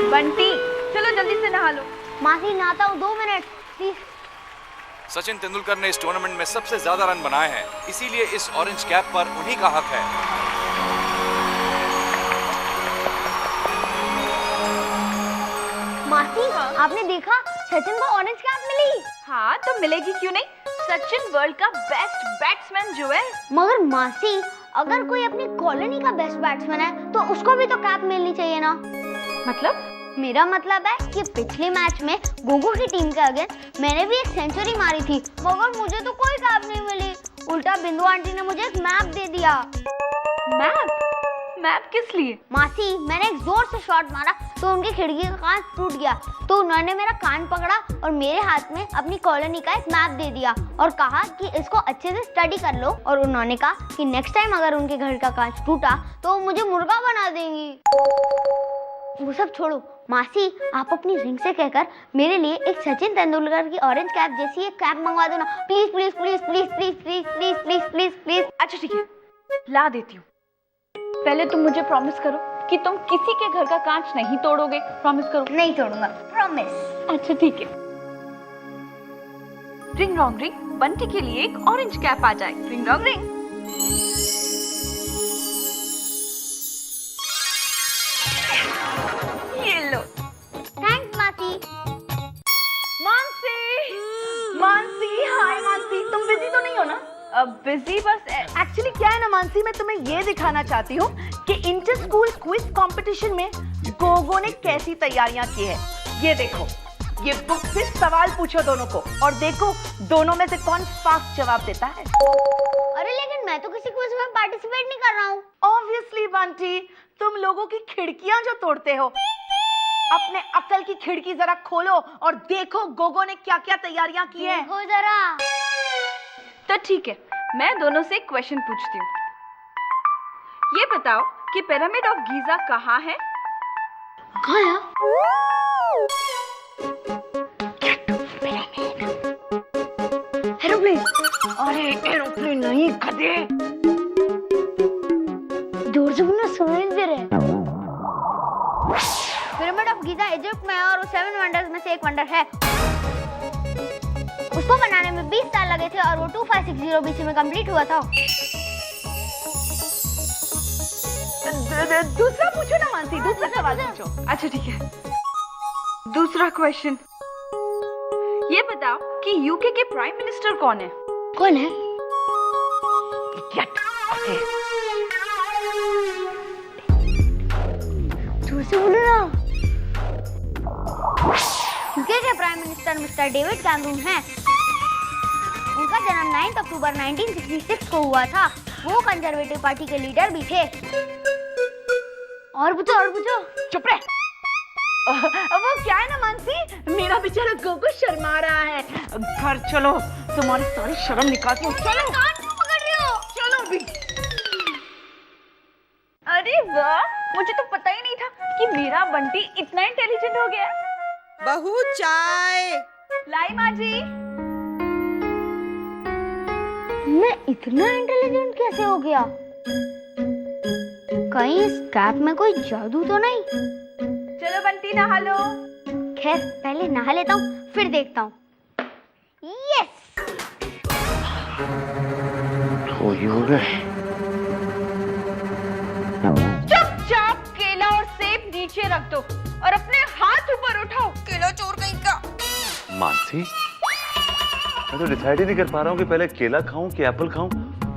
बंटी चलो जल्दी से नहा लो। मासी नहाता हूँ, 2 मिनट प्लीज। सचिन तेंदुलकर ने इस टूर्नामेंट में सबसे ज्यादा रन बनाए हैं, इसीलिए इस ऑरेंज कैप पर उन्हीं का हक है। मासी आपने देखा सचिन को ऑरेंज कैप मिली। हाँ तो मिलेगी क्यों नहीं, सचिन वर्ल्ड का बेस्ट बैट्समैन जो है। मगर मासी अगर कोई अपनी कॉलोनी का बेस्ट बैट्समैन है तो उसको भी तो कैप मिलनी चाहिए ना। मतलब? मेरा मतलब है कि पिछले मैच में गोगो की टीम के अगेंस्ट मैंने भी एक सेंचुरी मारी थी, मगर मुझे तो कोई कैप नहीं मिली। उल्टा बिंदु आंटी ने मुझे एक मैप दे दिया। मैप? मैप किस लिए? मासी मैंने एक जोर से शॉट मारा तो उनकी खिड़की का कांच टूट गया, तो उन्होंने मेरा कान पकड़ा और मेरे हाथ में अपनी कॉलोनी का एक मैप दे दिया और कहा कि इसको अच्छे से स्टडी कर लो। और उन्होंने कहा कि नेक्स्ट टाइम अगर उनके घर का कांच टूटा तो वो मुझे मुर्गा बना देंगी। वो सब छोड़ो मासी, आप अपनी रिंग से कहकर मेरे लिए एक सचिन तेंदुलकर की ऑरेंज कैप जैसी एक कैप मंगवा दो ना, please please please please please please please please please please. अच्छा ठीक है, ला देती हूँ। पहले तुम मुझे प्रॉमिस करो कि तुम किसी के घर का कांच नहीं तोड़ोगे। प्रॉमिस करो। नहीं तोड़ूंगा, प्रॉमिस। अच्छा ठीक है। रिंग रॉन्ग रिंग, बंटी के लिए एक ऑरेंज कैप आ जाए। Ring wrong ring. ये लो। थैंक्स मासी। मानसी, हाय मानसी, तुम बिजी तो नहीं हो ना? बिजी बस एक्चुअली क्या है ना मानसी, मैं तुम्हें ये दिखाना चाहती हूँ कि इंटर स्कूल क्विज कंपटीशन में गोगो ने कैसी तैयारियां की है। ये देखो, ये बुक से सवाल पूछो दोनों को और देखो दोनों में से कौन फास्ट जवाब देता है। अरे लेकिन मैं तो किसी क्विज में पार्टिसिपेट नहीं कर रहा हूँ। ऑब्वियसली बंटी, तुम लोगों की खिड़कियां जो तोड़ते हो, अपने अकल की खिड़की जरा खोलो और देखो गोगो ने क्या क्या तैयारियां की है। देखो जरा। तो ठीक है, मैं दोनों से एक क्वेश्चन पूछती हूँ। ये बताओ कि पिरामिड ऑफ गीजा कहाँ है? एरोप्लेन? अरे एरोप्लेन नहीं गधे। दूर से मुझे सुनाई दे रहे। पिरामिड ऑफ गीजा इजिप्ट में और वो 7 वंडर्स में से एक वंडर है। उसको बनाने में 20 साल लगे थे और वो 2560 BC में कंप्लीट हुआ था। दूसरा पूछो ना मानसी, दूसरा सवाल पूछो। अच्छा ठीक है, दूसरा क्वेश्चन। ये बताओ कि यूके के प्राइम मिनिस्टर कौन है? कौन है? दूर से बोलो ना। यूके के prime minister mister David Cameron हैं। उनका जन्म 9 अक्टूबर 1966 को हुआ था। वो कंजर्वेटिव पार्टी के लीडर भी थे। और पूछो। चुप रहे। वो क्या है ना मानसी, मेरा बेचारा गोगो शर्मा रहा है। घर चलो, तुम्हारी सारी शर्म निकालती हूँ। चलो। कान क्यों पकड़ रही हो? चलो भी। अरे वाह, मुझे तो पता ही नहीं था कि मेरा बंटी इतना इंटेलिजेंट हो गया। बहू चाय। लाई माँ जी। मैं इतना इंटेलिजेंट कैसे हो गया? कहीं इस कैप में कोई जादू तो नहीं? चलो बंटी नहा लो। खैर पहले नहा लेता हूँ फिर देखता हूँ। यस। चुपचाप केला और सेब नीचे रख दो और अपने हाथ ऊपर उठाओ। केला चोर कहीं का। मानसी, मैं तो डिसाइड ही नहीं कर पा रहा हूँ कि पहले केला खाऊं कि एप्पल खाऊं,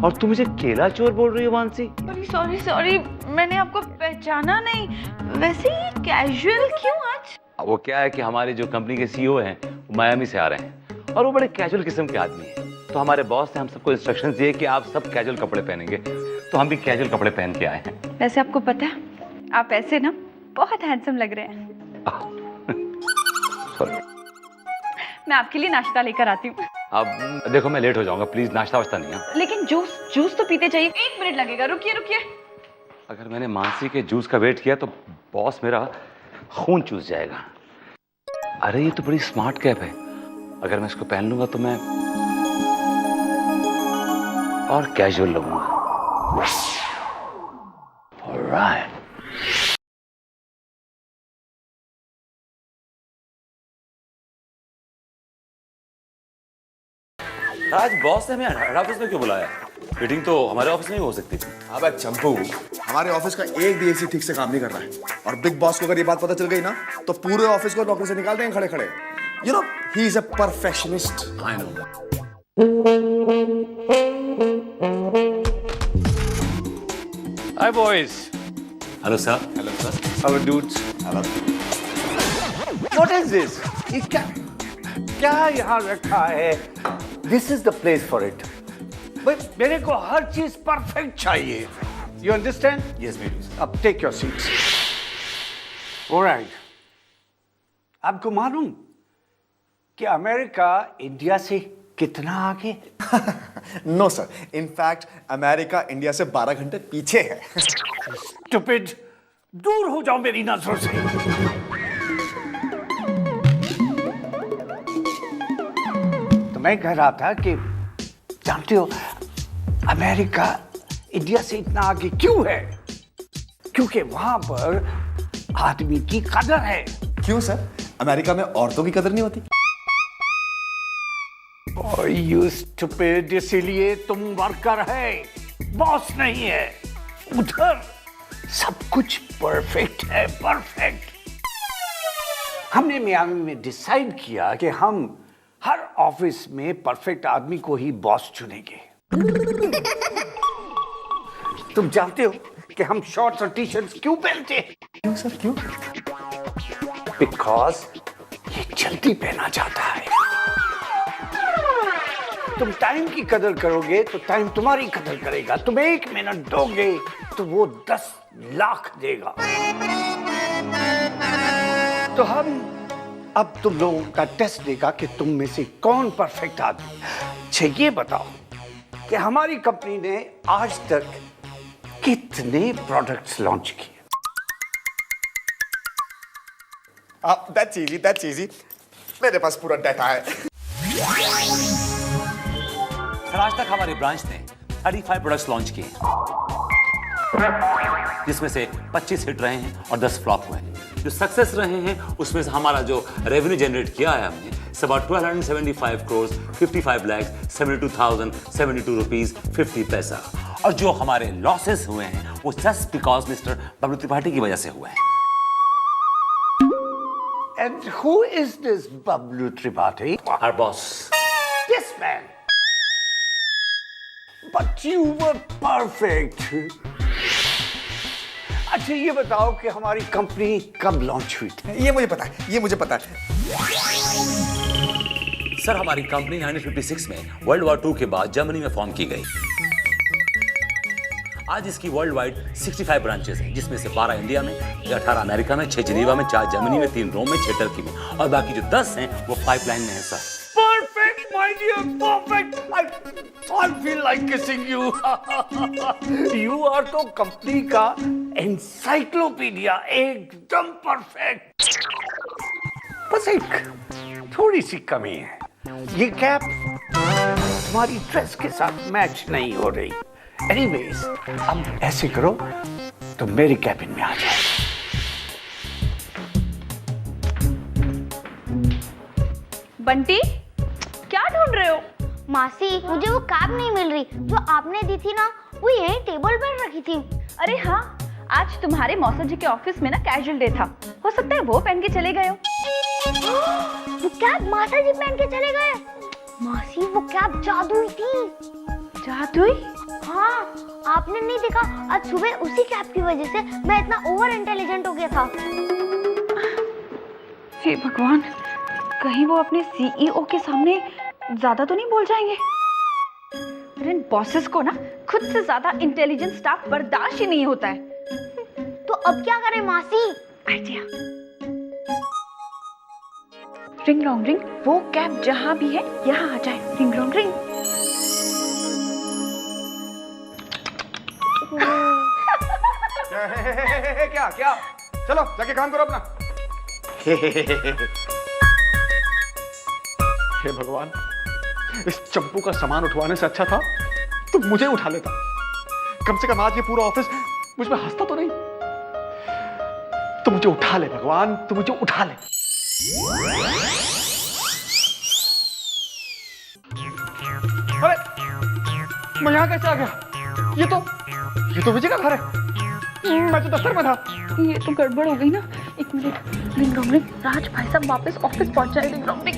और तुम मुझे केला चोर बोल रही हो मानसी। सॉरी, मैंने आपको पहचाना नहीं। वैसे ही कैजुअल क्यों आज? वो क्या है कि हमारे जो कंपनी के सीईओ हैं वो मायामी से आ रहे हैं और वो बड़े कैजुअल किस्म के आदमी हैं। तो हमारे बॉस ने हम सबको इंस्ट्रक्शंस दिए कि आप सब कैजुअल कपड़े पहनेंगे, तो हम भी कैजुअल कपड़े पहन के आए हैं। वैसे आपको पता है, आप ऐसे ना बहुत हैंडसम लग रहे हैं। मैं आपके लिए नाश्ता लेकर आती हूँ। अब देखो मैं लेट हो जाऊंगा, प्लीज नाश्ता वाश्ता नहीं है। लेकिन जूस तो पीते चाहिए। 1 मिनट लगेगा, रुकिए। अगर मैंने मानसी के जूस का वेट किया तो बॉस मेरा खून चूस जाएगा। अरे ये तो बड़ी स्मार्ट कैप है, अगर मैं इसको पहन लूंगा तो मैं और कैजुअल लगूंगा। ऑलराइट। आज बॉस ने हमें हेड ऑफिस में क्यों बुलाया? मीटिंग तो हमारे ऑफिस में ही हो सकती थी। अबे चंपू, हमारे ऑफिस का एक भी एसी ठीक से काम नहीं कर रहा है और बिग बॉस को अगर ये बात पता चल गई ना तो पूरे ऑफिस को नौकरी से निकाल देंगे खड़े खड़े। You know he is a perfectionist. I know. Hi boys. Hello sir. Hello sir. Our dudes. Hello. What is this? ये क्या यहाँ रखा है? This is the place for it. भाई मेरे को हर चीज परफेक्ट चाहिए. You understand? यस मेरी। अब take your seats. All right. आपको मालूम कि अमेरिका इंडिया से कितना आगे? No sir, in fact America India से 12 घंटे पीछे है। Stupid. दूर हो जाओ मेरी नजरों से। तो मैं कह रहा था कि जानते हो अमेरिका इंडिया से इतना आगे क्यों है? क्योंकि वहां पर आदमी की कदर है। क्यों सर? अमेरिका में औरतों की कदर नहीं होती? यू स्टूपिड, इसीलिए तुम वर्कर है, बॉस नहीं है। उधर सब कुछ परफेक्ट है, परफेक्ट। हमने मियामी में डिसाइड किया कि हम हर ऑफिस में परफेक्ट आदमी को ही बॉस चुनेंगे। तुम जानते हो कि हम शॉर्ट्स और टी शर्ट्स क्यों पहनते हैं? क्यों सर, क्यों? बिकॉज ये जल्दी पहना जाता है। तुम टाइम की कदर करोगे तो टाइम तुम्हारी कदर करेगा। तुम 1 मिनट दोगे तो वो 10 लाख देगा। तो हम अब तुम लोगों का टेस्ट देगा कि तुम में से कौन परफेक्ट आदमी। अच्छा ये बताओ कि हमारी कंपनी ने आज तक कितने प्रोडक्ट्स लॉन्च किए? That's easy. मेरे पास पूरा डाटा है। सर आज तक हमारी ब्रांच ने 35 प्रोडक्ट्स लॉन्च किए, जिसमें से 25 हिट रहे हैं और 10 फ्लॉप हुए हैं। जो सक्सेस रहे हैं उसमें से हमारा जो रेवेन्यू जनरेट किया है हमने about 1275 crores 55 lakhs 72,072 rupees 50 पैसा। और जो हमारे लॉसेस हुए हैं वो just because mister Bablu Tripathi की वजह से हुए हैं। And who is this Bablu Tripathi? Our boss. This man. But you were perfect. अच्छा ये बताओ कि हमारी कंपनी कब लॉन्च हुई थी? ये मुझे पता है। सर हमारी कंपनी 1956 में वर्ल्ड वॉर 2 के बाद जर्मनी में फॉर्म की गई। आज इसकी वर्ल्ड वाइड 65 ब्रांचेस हैं, जिसमें से 12 इंडिया में, 18 अमेरिका में, 6 जिनेवा में, 4 जर्मनी में, 3 रोम में, 6 टर्की में और बाकी जो 10 हैं वो पाइपलाइन में हैं sir. Perfect, my dear, perfect. I feel like kissing you. You are तो कंपनी का एनसाइक्लोपीडिया, एकदम परफेक्ट। बस एक थोड़ी सी कमी है, ये कैप तुम्हारी ड्रेस के साथ मैच नहीं हो रही। एनीवेज, अब ऐसे करो तो मेरी कैबिन में आ जाओ। बंटी क्या ढूंढ रहे हो? मासी मुझे वो कैप नहीं मिल रही जो आपने दी थी ना, वो यहीं टेबल पर रखी थी। अरे हाँ, आज तुम्हारे मौसा जी के ऑफिस में ना कैजुअल डे था, हो सकता है वो पहन के चले गए हो। वो कैप मासा जी पहन के चले गए? मासी वो कैप जादुई थी। जादुई? हाँ, आपने नहीं देखा? आज सुबह उसी कैप की वजह से मैं इतना ओवर इंटेलिजेंट हो गया था। हे भगवान, कहीं वो अपने सीईओ के सामने ज्यादा तो नहीं बोल जाएंगे? इन बॉसेस को ना खुद से ज्यादा इंटेलिजेंट स्टाफ बर्दाश्त ही नहीं होता है। तो अब क्या करें मासी? आइडिया। रिंग रोंग रिंग, वो कैप जहां भी है यहाँ आ जाए। रिंग रोंग रिंग। क्या? चलो जाके काम करो अपना। हे भगवान, इस चंपू का सामान उठवाने से अच्छा था तो मुझे उठा लेता। कम से कम आज ये पूरा ऑफिस मुझ पे हंसता तो नहीं। तो मुझे उठा ले भगवान, तो मुझे उठा ले। अरे मैं यहाँ कैसे आ गया? ये तो विजय का घर है। मैं तो दफ्तर में था। ये तो गड़बड़ हो गई ना। एक मिनट, रिंग रॉन्ग रिंग। राज भाई साहब वापस ऑफिस पहुंच जाए। Ring wrong ring.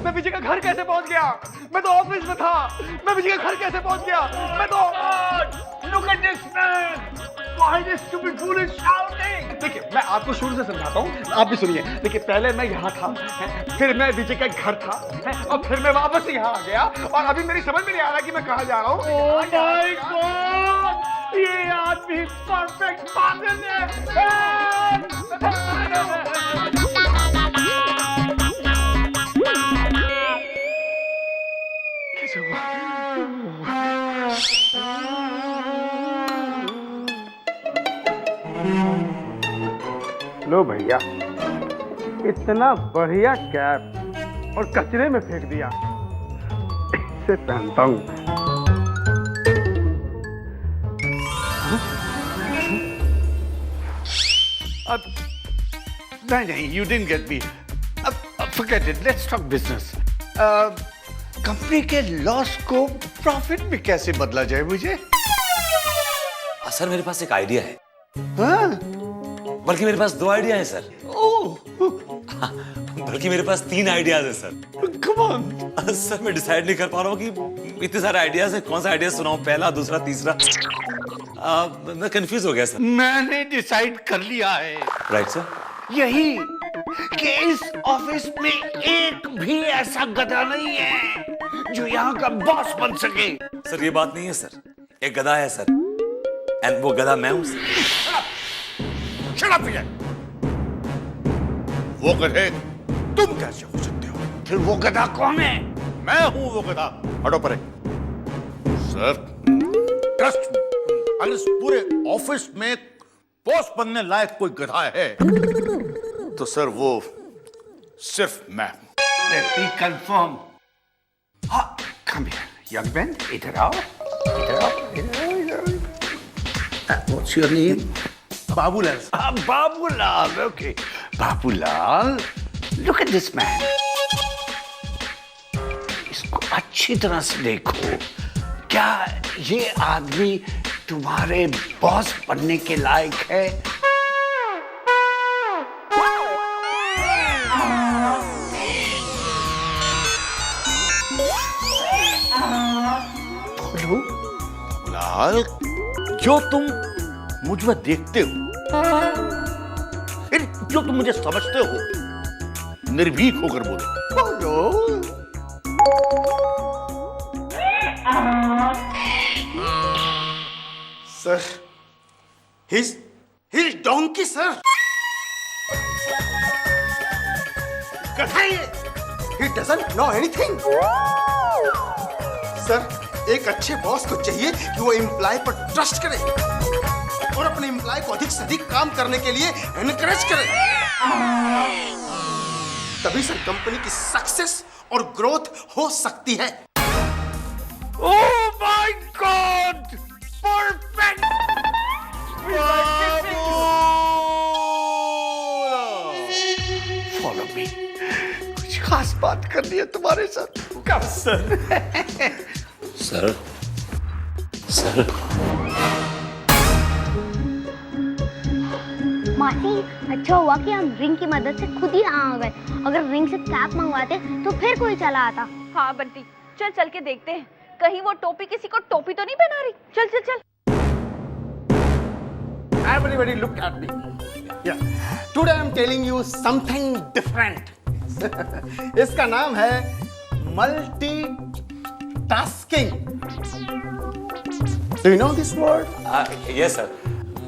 मैं विजय का घर कैसे पहुंच गया? मैं तो ऑफिस में था। मैं विजय का घर कैसे पहुंच गया? मैं तो Look at this man! Why this stupid fool is shouting? देखिए, मैं आपको शुरू से समझाता हूँ, आप भी सुनिए। देखिए, पहले मैं यहाँ था, फिर मैं विजय का घर था, और फिर मैं वापस यहाँ आ गया, और अभी मेरी समझ में नहीं आ रहा कि मैं कहाँ जा रहा हूँ। Oh my God! ये आदमी परफेक्ट पागल कैसे हुआ? लो भैया, इतना बढ़िया कैप और कचरे में फेंक दिया। इसे पहनता हूँ। नहीं, you didn't get me. Forget it. Let's talk business. Company के लॉस को प्रॉफिट में कैसे बदला जाए मुझे? सर मेरे पास एक आइडिया है। हाँ? बल्कि मेरे पास 2 आइडिया हैं सर। ओह, बल्कि मेरे पास 3 आइडियाज हैं सर। come on. सर मैं डिसाइड नहीं कर पा रहा हूँ कि इतने सारे आइडियाज हैं, कौन सा आइडिया सुनाऊं, पहला, दूसरा, तीसरा। मैं कंफ्यूज हो गया सर। मैंने डिसाइड कर लिया है। Right sir. यही कि इस ऑफिस में एक भी ऐसा गधा नहीं है जो यहाँ का बॉस बन सके। सर ये बात नहीं है सर, एक गधा है सर, एंड वो गधा मैं हूँ सर। Shut up, विजय। वो गधे तुम कैसे हो सकते हो? फिर वो गधा कौन है? मैं हूं वो गधा। हटो परे। सर ट्रस्ट, अगर इस पूरे ऑफिस में बॉस बनने लायक कोई गधा है तो सर वो सिर्फ मैं। Let me confirm. हाँ, come here, young man. इधर आओ, इधर आओ, इधर आओ, इधर आओ। What's your name? Babulal. Babulal, okay. Babulal, look at this man. इसको अच्छी तरह से देखो। क्या ये आदमी तुम्हारे बॉस बनने के लायक है? बोलो। लाल, जो तुम मुझ में देखते हो, फिर जो तुम मुझे समझते हो, निर्भीक होकर बोलो। Sir, he's donkey, sir. गधा ये, he doesn't know anything. Sir, एक अच्छे बॉस को चाहिए कि वो एम्प्लॉय पर ट्रस्ट करे और अपने एम्प्लॉय को अधिक से अधिक काम करने के लिए एनकरेज करे। तभी सर कंपनी की सक्सेस और ग्रोथ हो सकती है। Oh my God! Perfect! Follow me. कुछ खास बात करनी है तुम्हारे साथ। कब सर? Sir, sir. मासी, अच्छा हुआ कि हम रिंग की मदद से खुद ही आ गए। अगर रिंग से कैप मंगवाते तो फिर कोई चला आता। हाँ बंटी, चल चल के देखते हैं, कहीं वो टोपी किसी को टोपी तो नहीं पहना रही। चल चल चल। Everybody look at me. Yeah. Today I'm telling you something different. इसका नाम है multitasking. Do you know this word? Yes sir.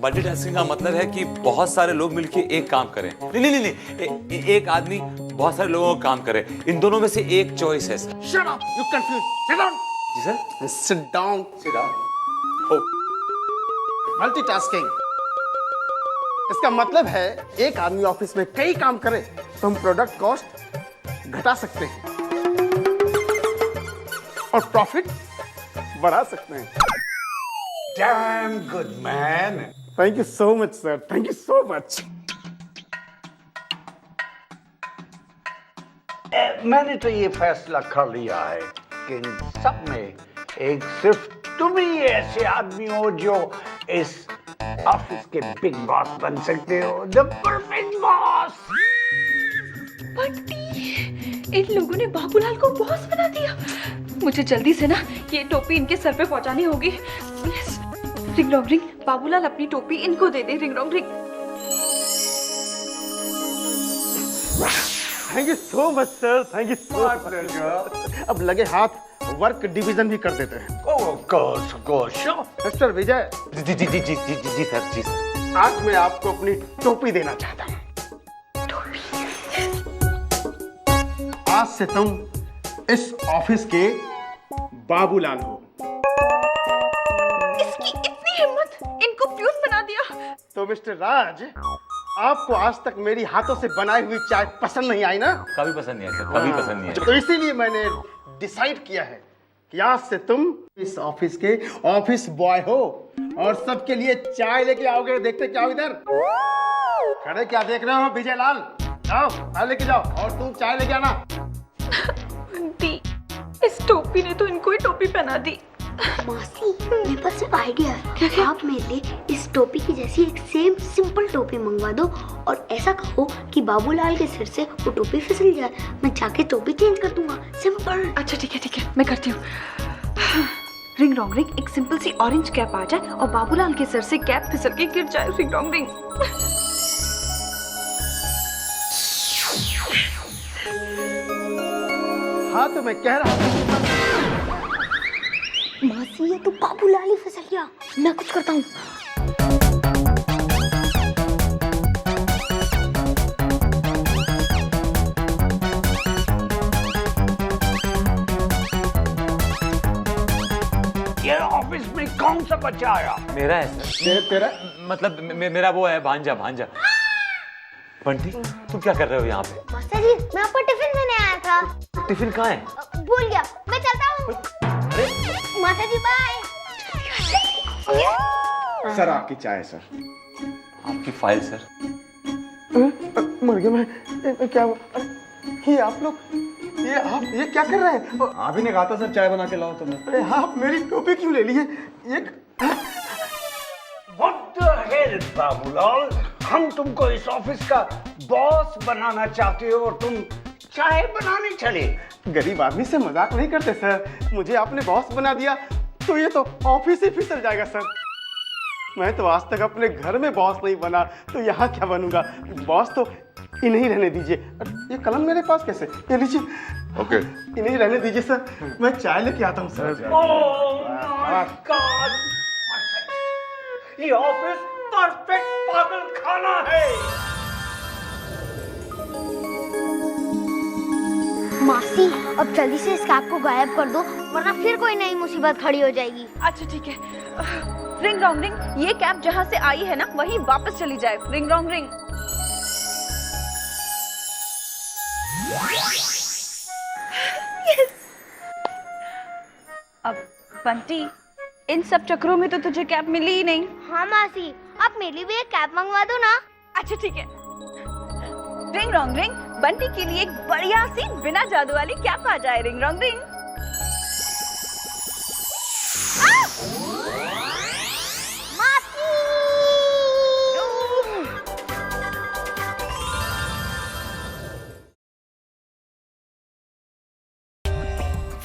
Multitasking का मतलब है कि बहुत सारे लोग मिलकर एक काम करें। नहीं, एक आदमी बहुत सारे लोगों का काम करे। इन दोनों में से एक चॉइस है sir. Shut up! You confused. Sit down. जी sir. Sit down. Sit down. Oh. Multitasking. इसका मतलब है एक आदमी ऑफिस में कई काम करे तो हम प्रोडक्ट कॉस्ट घटा सकते हैं और प्रॉफिट बढ़ा सकते हैं। Damn good man. Thank you so much sir, thank you so much. मैंने तो ये फैसला कर लिया है कि इन सब में एक सिर्फ तुम ही ऐसे आदमी हो जो इस ऑफिस के बिग बॉस बन सकते हो, द परफेक्ट बॉस। बंटी, इन लोगों ने बाबूलाल को बॉस बना दिया। मुझे जल्दी से ना ये टोपी इनके सर पे पहुंचानी होगी। Yes, ring wrong ring, Babulal अपनी टोपी इनको दे दे। Ring wrong ring. Thank you so much sir, thank you so much. अब लगे हाथ वर्क डिवीजन भी कर देते हैं। Of course. मिस्टर विजय, जी सर। आज मैं आपको अपनी टोपी देना चाहता हूँ। आज से तुम इस ऑफिस के बाबूलाल हो। इसकी इतनी हिम्मत, इनको फ्यूज बना दिया। तो मिस्टर राज, आपको आज तक मेरी हाथों से बनाई हुई चाय पसंद नहीं आई ना? कभी पसंद नहीं है सर, कभी पसंद नहीं है। तो इसीलिए मैंने डिसाइड किया है कि आज से तुम इस ऑफिस के ऑफिस बॉय हो और सबके लिए चाय लेके आओगे। देखते क्या इधर खड़े क्या देख रहे हो? विजय लाल, जाओ चाय लेके जाओ और तुम चाय लेके आना। बंटी, इस टोपी ने तो इनको ही टोपी पहना दी। मौसी, मेरे पास एक आइडिया है। आप मेरे लिए इस टोपी की जैसी एक सेम सिंपल टोपी मंगवा दो और ऐसा कहो कि बाबूलाल के सिर से वो टोपी फिसल जाए। मैं जाके टोपी चेंज कर दूंगा। सिंपल। अच्छा ठीक है, मैं करती हूँ। रिंग रॉन्ग रिंग, एक सिंपल सी ऑरेंज कैप आ जाए और बाबूलाल के सर से कैप फिसल के गिर जाए। Ring wrong ring. हाँ तो मैं कह रहा हूँ मौसी, ये तो बाबूलाल ही फिसल गया। मैं कुछ करता हूँ। ये ऑफिस में कौन सा बच्चा आया? मेरा है सर। तेरा मतलब मेरा वो है भांजा। बंटी, तुम क्या कर रहे हो यहाँ पे? मास्टर जी, मैं आपको टिफिन देने आया था। टिफिन कहाँ है? भूल गया, मैं चलता हूँ। माता जी बाय। सर आपकी चाय सर। आपकी फाइल सर। मर गया मैं। क्या ये आप लोग, ये क्या कर रहे हैं? आप ही ने कहा था सर चाय बना के लाओ तुमने। अरे आप मेरी टोपी क्यों ले लिए? ये What the hell, बाबूलाल? हम तुमको इस ऑफिस का बॉस बनाना चाहते हो और तुम चाय बनाने चले। गरीब आदमी से मजाक नहीं करते सर। मुझे आपने बॉस बना दिया तो ये तो ऑफिस ही फिसल जाएगा सर। मैं तो आज तक अपने घर में बॉस नहीं बना तो यहाँ क्या बनूंगा? बॉस तो इन्हीं रहने दीजिए। ये कलम मेरे पास कैसे? ये लीजिए। ओके इन्हीं रहने दीजिए सर, मैं चाय लेके आता हूँ सर। Oh my God! ये ऑफिस परफेक्ट पागल खाना है। मासी, अब जल्दी से इस कैप को गायब कर दो वरना फिर कोई नई मुसीबत खड़ी हो जाएगी। अच्छा ठीक है। रिंग रॉन्ग रिंग, ये कैप जहाँ से आई है ना वहीं वापस चली जाए। Ring wrong ring. अब बंटी, इन सब चक्रों में तो तुझे कैप मिली ही नहीं। हाँ मासी, आप मेरे लिए भी एक कैप मंगवा दो ना। अच्छा ठीक है। रिंग रॉन्ग रिंग, बंटी के लिए एक बढ़िया सी बिना जादू वाली कैप आ जाए। Ring wrong ring.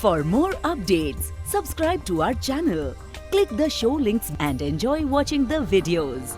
For more updates, subscribe to our channel, click the show links and enjoy watching the videos.